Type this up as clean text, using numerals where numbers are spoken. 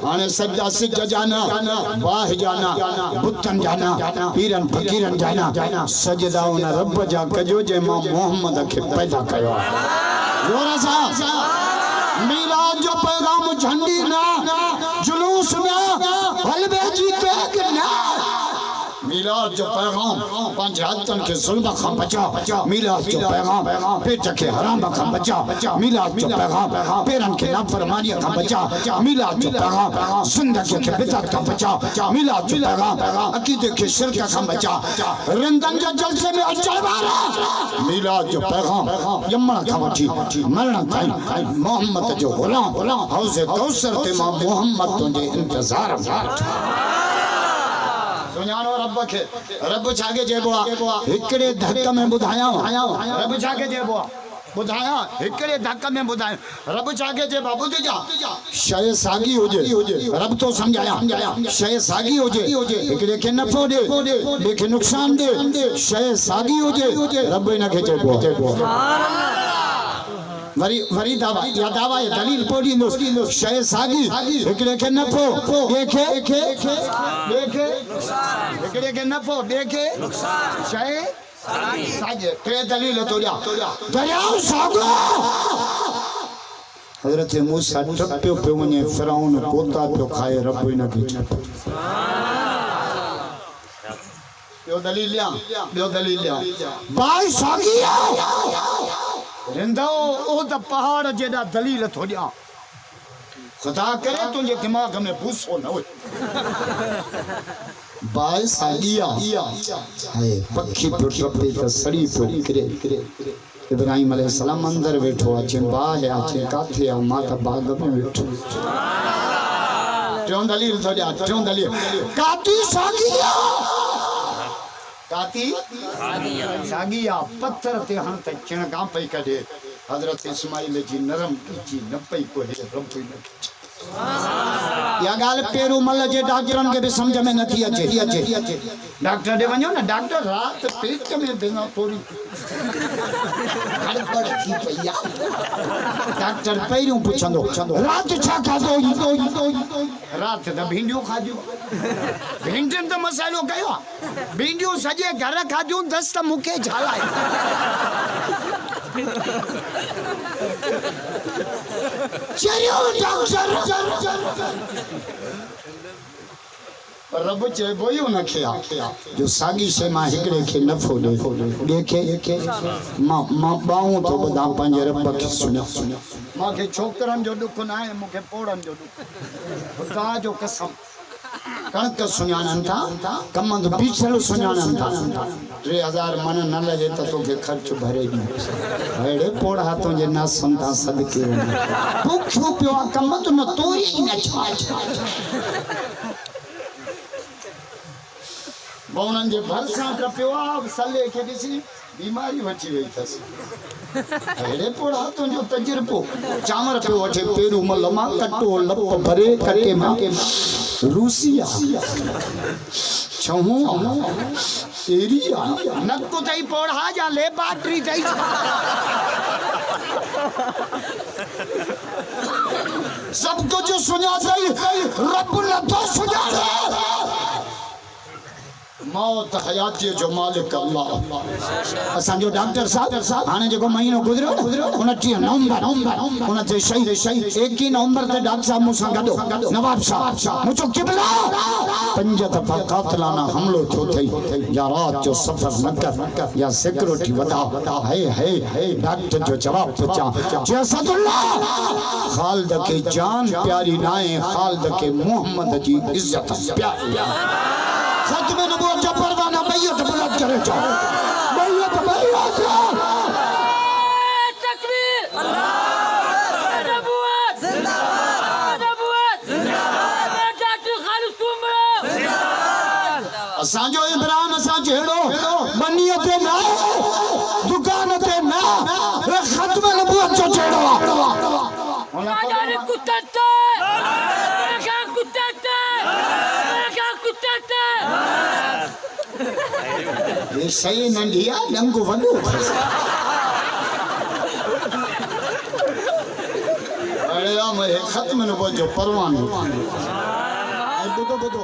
आने सज्जा सिज जाना वाह जाना बुतन जाना पीरन फकीरन जाना सजदा उन रब जा कजो जे मां मोहम्मद के पैदा कयो जोरा सा मिलाद जो पैगाम झंडी ना जुलूस ना हलवे जी के ना मिलाद जो पैगाम पंज हतन के जुल्म का बचा मिलाद जो पैगाम पेट के हराम का बचा मिलाद जो पैगाम पेरन के नाफरमानी का बचा मिलाद जो पैगाम जिंदगी के बिदअत का बचा मिलाद जो पैगाम अकीदे के शिरक का बचा रंदन जो जलसे में अचल बारा मिलाद जो पैगाम यमन का वठी मरण ताई मोहम्मद जो गुलाम हौज़े कौसर ते मां मोहम्मद तुझे इंतजार सुञाणो रब के रब छागे जेबो हिकड़े धक में बुधाया रब छागे जेबो बुधाया हिकड़े धक में बुधाया रब छागे जेबो बुध जा शय सागी होजे रब तो समझाया शय सागी होजे हिकड़े के नफो दे लेके नुकसान दे शय सागी होजे रब इना के जेबो सुभान अल्लाह वरी दावा या दावा है दलील पोड़ी नो शय सागी हिकड़े के नफो देखे हिकड़े के नफो देखे शय सागी टे दलील तोड़िया दरियाओ सागो हजरत मूसा टप्पियो पे वने फिरौन कोता पे खाए रब इना के यो दलील लिया भाई सागी रिंदो ओ द पहाड़ जेड़ा दलील थोड़िया खुदा करे तुझे दिमाग में भूसो न हो बाय सागिया हाय पक्षी पे टपे त सड़ी पे करे इब्राहिम अलैहि सलाम अंदर बैठो अचे बाह अचे काथे आ मां त बाग में बैठो ट्यों दलील थोड़िया ट्यों दलील काती सागिया काती सागिया पत्थर ते हण ते चिणगा पई कढे हजरत इस्माइल जी नरम की न पई को है रब पई न या गाल पेरू मल जे डॉक्टरन के भी समझ में नथी अचे डॉक्टर दे वणो ना डॉक्टर रात पेट में बिना थोड़ी गड़बड़ थी पईया डॉक्टर पहिरियों पुछंदो रात छा खाधो रात द भिंडियो खाजो भिंडिन तो मसालो कयो भिंडियो सजे घर खाजो दस त मुके झालाए चरियो डॉक्टर रब चे बोयो न खया जो सागी से मां हिकड़े के नफो देखे मां बाऊ तो बदा पंज रब के सुनो मां के छोकरन जो दुख ना है मुके पोड़न जो दुख खुदा जो कसम कणक सुञाणन था कमंद पीछल सुञाणन था 3000 मन न लगे तो के खर्च भरे दी हेड़े पोड़ा तुझे ना संता सदके भूखो पियो कम तो न तोरी न छा बौनन जे भरसा कपियो अब सले के दिसी बीमारी वठी वई थस हेड़े पोड़ा तो जो तजरबो चामर पे वठे पेरू मलमा कटो लप भरे कटे मा रूसिया छहू एरिया नक्को तई पोड़ा जा ले बाटरी तई सब कुछ सुना सही रब ने तो सुना मौत हयाती जो मालिक अल्लाह असा जो डॉक्टर साहब हाने जो महीनो गुजरो 29 नवंबर उन ते शहीद 21 नवंबर ते डॉक्टर साहब मुसा गडो नवाब साहब मुचो किबला 5 दफा कातलाना हमलो थो थई या रात जो सफर न कर या सिक्योरिटी वदा है डॉक्टर जो जवाब पूछा जसदुल्लाह खालिद के जान प्यारी नाए खालिद के मोहम्मद जी इज्जत प्यारी खत्म नबूवत का परवाना बैयत बुलंद करे जाओ बैयत तकबीर अल्लाह नबूवत जिंदाबाद नबूवत जिंदाबाद डॉक्टर खालिद कुमरो जिंदाबाद असा जो इमरान असा जेड़ो बनियत ना दुकान ते ना खत्म नबूवत जो जेड़ो ना कुत्ते ये सही नंढिया लंगो वडो अरे हम खत्म न बोझो परवान। बुधो बुधो